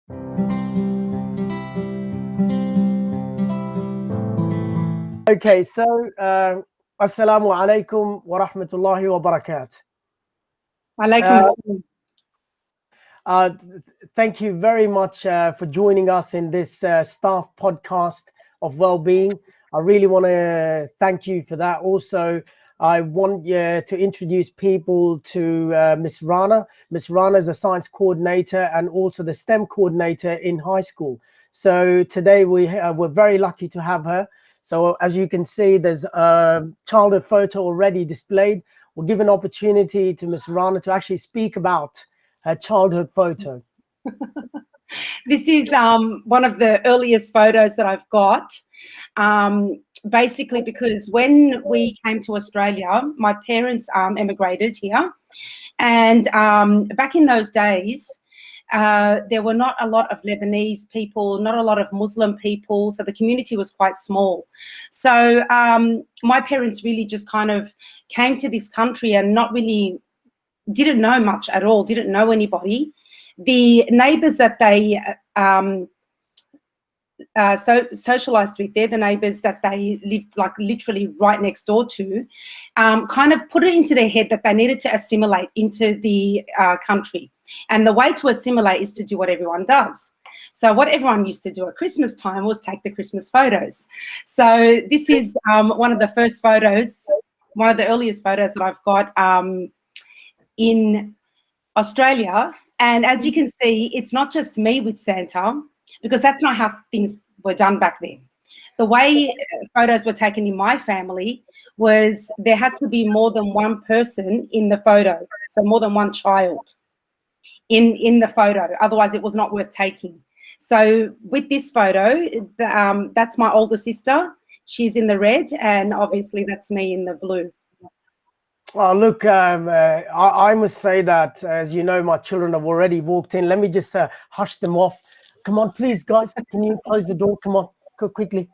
Okay, so Assalamu alaikum wa rahmatullahi wa barakatuh. Alaikum assalam. Thank you very much for joining us in this staff podcast of Wellbeing. I really want to thank you for that. Also, I want to introduce people to Miss Rana. Miss Rana is a science coordinator and also the STEM coordinator in high school. So today we're very lucky to have her. So as you can see, there's a childhood photo already displayed. We'll give an opportunity to Miss Rana to actually speak about her childhood photo. This is one of the earliest photos that I've got. Basically, because when we came to Australia, my parents emigrated here. And back in those days, there were not a lot of Lebanese people, not a lot of Muslim people. So the community was quite small. So my parents really just kind of came to this country and didn't know much at all, didn't know anybody. The neighbours that they socialised with, they're the neighbours that they lived like literally right next door to, kind of put it into their head that they needed to assimilate into the country. And the way to assimilate is to do what everyone does. So what everyone used to do at Christmas time was take the Christmas photos. So this is one of the first photos, one of the earliest photos that I've got in Australia. And as you can see, it's not just me with Santa, because that's not how things were done back then. The way photos were taken in my family was there had to be more than one person in the photo, so more than one child in the photo, otherwise it was not worth taking. So with this photo, that's my older sister. She's in the red, and obviously that's me in the blue. Well, look, I must say that, as you know, my children have already walked in. Let me just hush them off. Come on, please, guys. Can you close the door? Come on, quickly.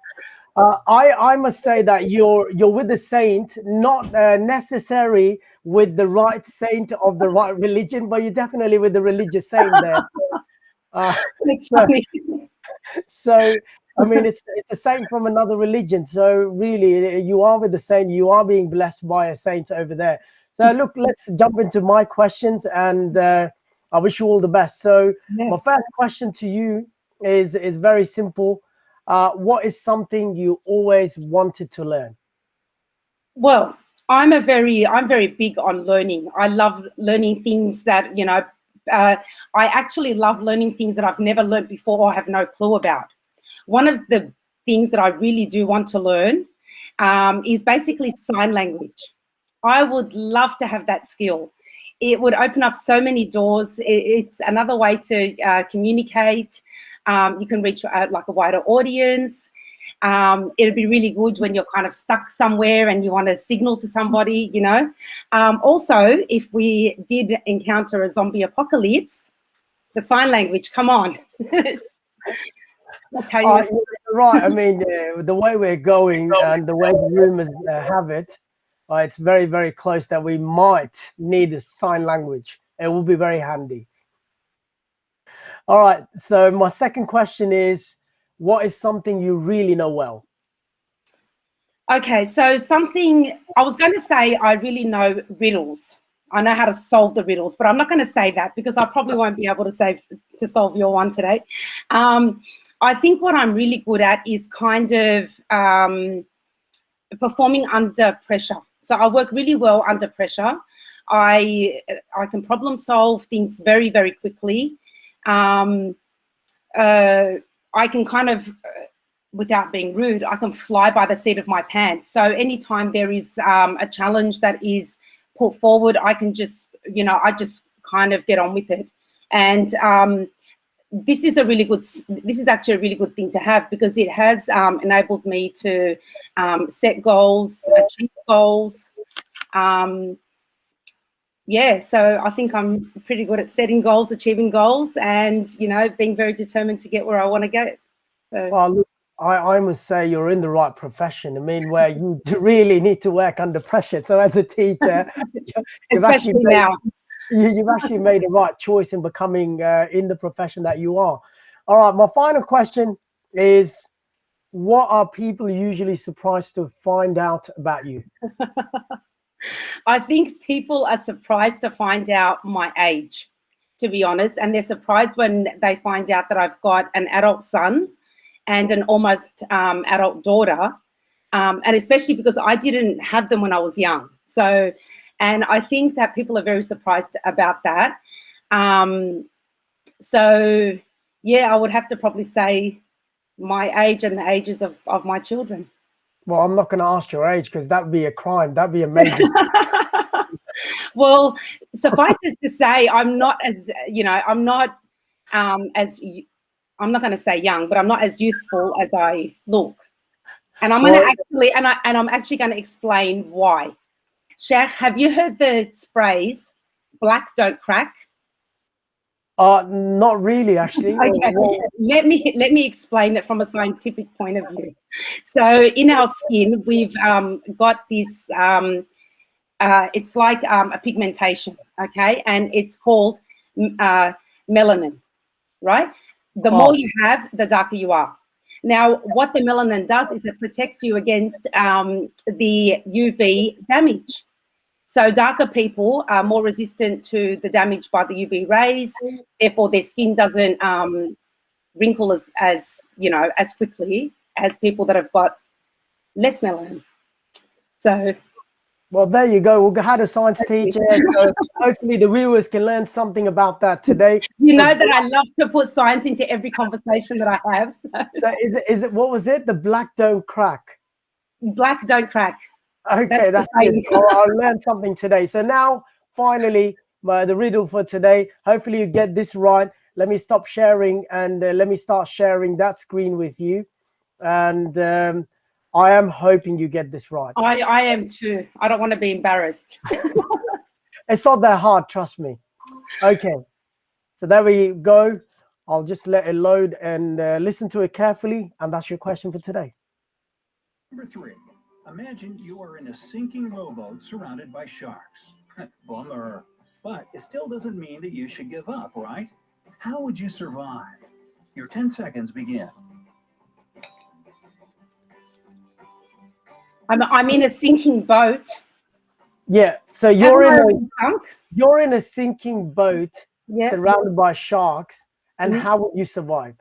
I must say that you're with the saint, not necessarily with the right saint of the right religion, but you're definitely with the religious saint there. That's funny. So, I mean, it's a saint from another religion. So really, you are with the saint. You are being blessed by a saint over there. So look, let's jump into my questions, and I wish you all the best. So my first question to you is very simple. What is something you always wanted to learn? Well, I'm very big on learning. I love learning things that, I actually love learning things that I've never learned before or have no clue about. One of the things that I really do want to learn is basically sign language. I would love to have that skill. It would open up so many doors. It's another way to communicate. You can reach like a wider audience. It'd be really good when you're kind of stuck somewhere and you want to signal to somebody, Also, if we did encounter a zombie apocalypse, the sign language, come on. That's how you right. I mean, the way we're going and the way the rumors have it, it's very, very close that we might need a sign language. It will be very handy. All right. So my second question is, what is something you really know well? Okay, so something I was going to say, I really know riddles. I know how to solve the riddles, but I'm not going to say that because I probably won't be able to solve your one today. I think what I'm really good at is kind of performing under pressure. So I work really well under pressure. I can problem solve things very, very quickly. I can kind of, without being rude, I can fly by the seat of my pants. So anytime there is a challenge that is put forward, I can just, I just kind of get on with it. And this is actually a really good thing to have because it has enabled me to set goals, achieve goals. So I think I'm pretty good at setting goals, achieving goals, and being very determined to get where I want to go. So. Well, look, I must say you're in the right profession. I mean, where you really need to work under pressure. So as a teacher, you've actually made the right choice in becoming in the profession that you are. All right, my final question is, what are people usually surprised to find out about you? I think people are surprised to find out my age, to be honest, and they're surprised when they find out that I've got an adult son and an almost adult daughter, and especially because I didn't have them when I was young. So, and I think that people are very surprised about that. So, yeah, I would have to probably say my age and the ages of my children. Well, I'm not going to ask your age because that would be a crime. That'd be a major. Well, suffice it to say, I'm not as, I'm not as, I'm not going to say young, but I'm not as youthful as I look. And I'm going to actually, and I'm actually going to explain why. Sheikh, have you heard the phrase, black don't crack? Not really, actually. Okay. Let me explain it from a scientific point of view. So in our skin, we've got this, it's like a pigmentation, okay? And it's called melanin, right? The more you have, the darker you are. Now, what the melanin does is it protects you against the UV damage. So darker people are more resistant to the damage by the UV rays. Therefore, their skin doesn't wrinkle as quickly as people that have got less melanin. So, well, there you go. We had a science teacher, so hopefully the viewers can learn something about that today. You know that I love to put science into every conversation that I have. So is it what was it? The black don't crack. Black don't crack. Okay, that's good. I'll learn something today. So now, finally, the riddle for today. Hopefully you get this right. Let me stop sharing and let me start sharing that screen with you. And I am hoping you get this right. I am too. I don't want to be embarrassed. It's not that hard, trust me. Okay, so there we go. I'll just let it load and listen to it carefully. And that's your question for today. Number 3. Imagine you are in a sinking rowboat surrounded by sharks. Bummer. But it still doesn't mean that you should give up, right? How would you survive? Your 10 seconds begin. I'm in a sinking boat. Yeah, so you're in a sinking boat surrounded by sharks, and how would you survive?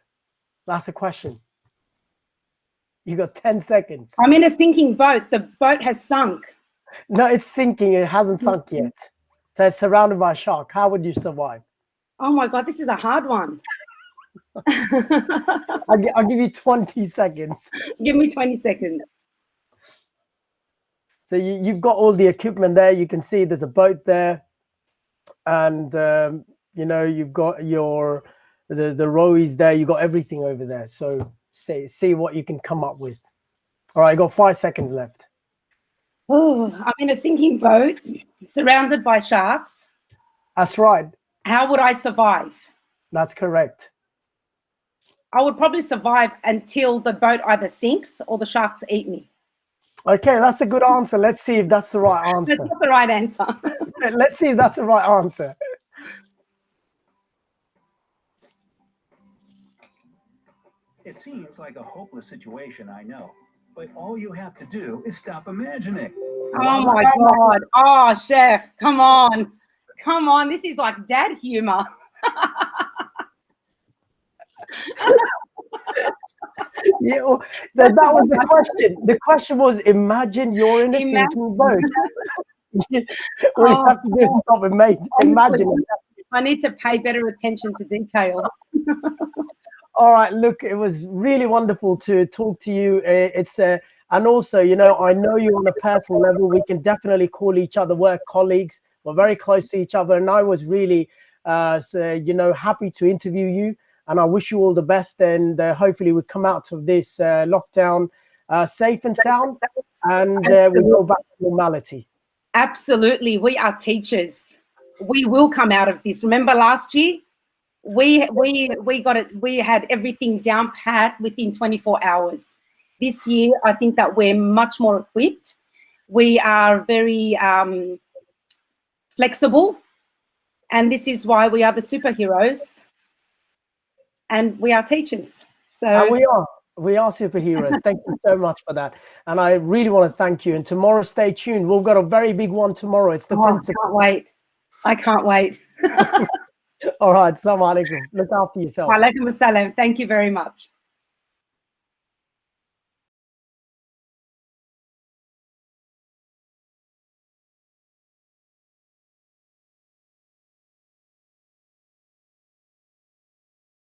That's a question. You got 10 seconds. I'm in a sinking boat. The boat has sunk. No, it's sinking. It hasn't sunk yet. So it's surrounded by a shark. How would you survive? Oh my God, this is a hard one. I'll give you 20 seconds. Give me 20 seconds. So you've got all the equipment there. You can see there's a boat there. And, you've got the rowies there. You've got everything over there. So see what you can come up with. All right, I got 5 seconds left. Oh, I'm in a sinking boat surrounded by sharks. That's right. How would I survive? That's correct. I would probably survive until the boat either sinks or the sharks eat me. Okay, that's a good answer. Let's see if that's the right answer. That's not the right answer. Let's see if that's the right answer. It seems like a hopeless situation, I know. But all you have to do is stop imagining. Oh my God. Oh, Chef, come on. Come on. This is like dad humor. Yeah, that was the question. The question was, imagine you're in a sinking boat. All you have to do is stop imagining. I need to pay better attention to detail. All right, look, it was really wonderful to talk to you. And also, I know you on a personal level. We can definitely call each other work colleagues. We're very close to each other, and I was really, happy to interview you. And I wish you all the best. And hopefully, we come out of this lockdown safe and sound, and we go back to normality. Absolutely, we are teachers. We will come out of this. Remember last year? We got it. We had everything down pat within 24 hours. This year, I think that we're much more equipped. We are very flexible, and this is why we are the superheroes. and we are teachers. So And we are superheroes. Thank you so much for that. And I really want to thank you. And tomorrow, stay tuned. We've got a very big one tomorrow. It's the principal. I can't wait. I can't wait. All right. Assalamu alaikum. Look after yourself. Walaikum assalam. Thank you very much.